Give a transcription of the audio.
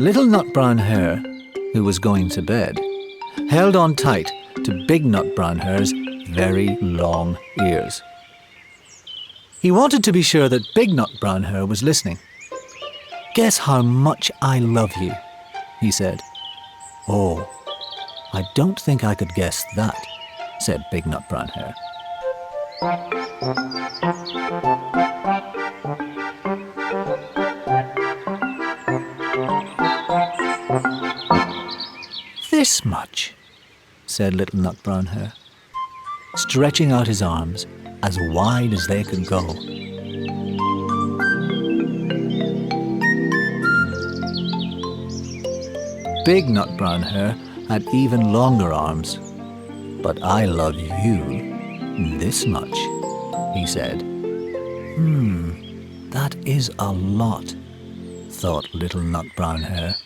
Little Nut Brown Hare, who was going to bed, held on tight to Big Nut Brown Hare's very long ears. He wanted to be sure that Big Nut Brown Hare was listening. "Guess how much I love you," he said. "Oh, I don't think I could guess that," said Big Nut Brown Hare. "This much," said Little Nut Brown Hare, stretching out his arms as wide as they could go. Big Nut Brown Hare had even longer arms. "But I love you this much," he said. That is a lot," thought Little Nut Brown Hare.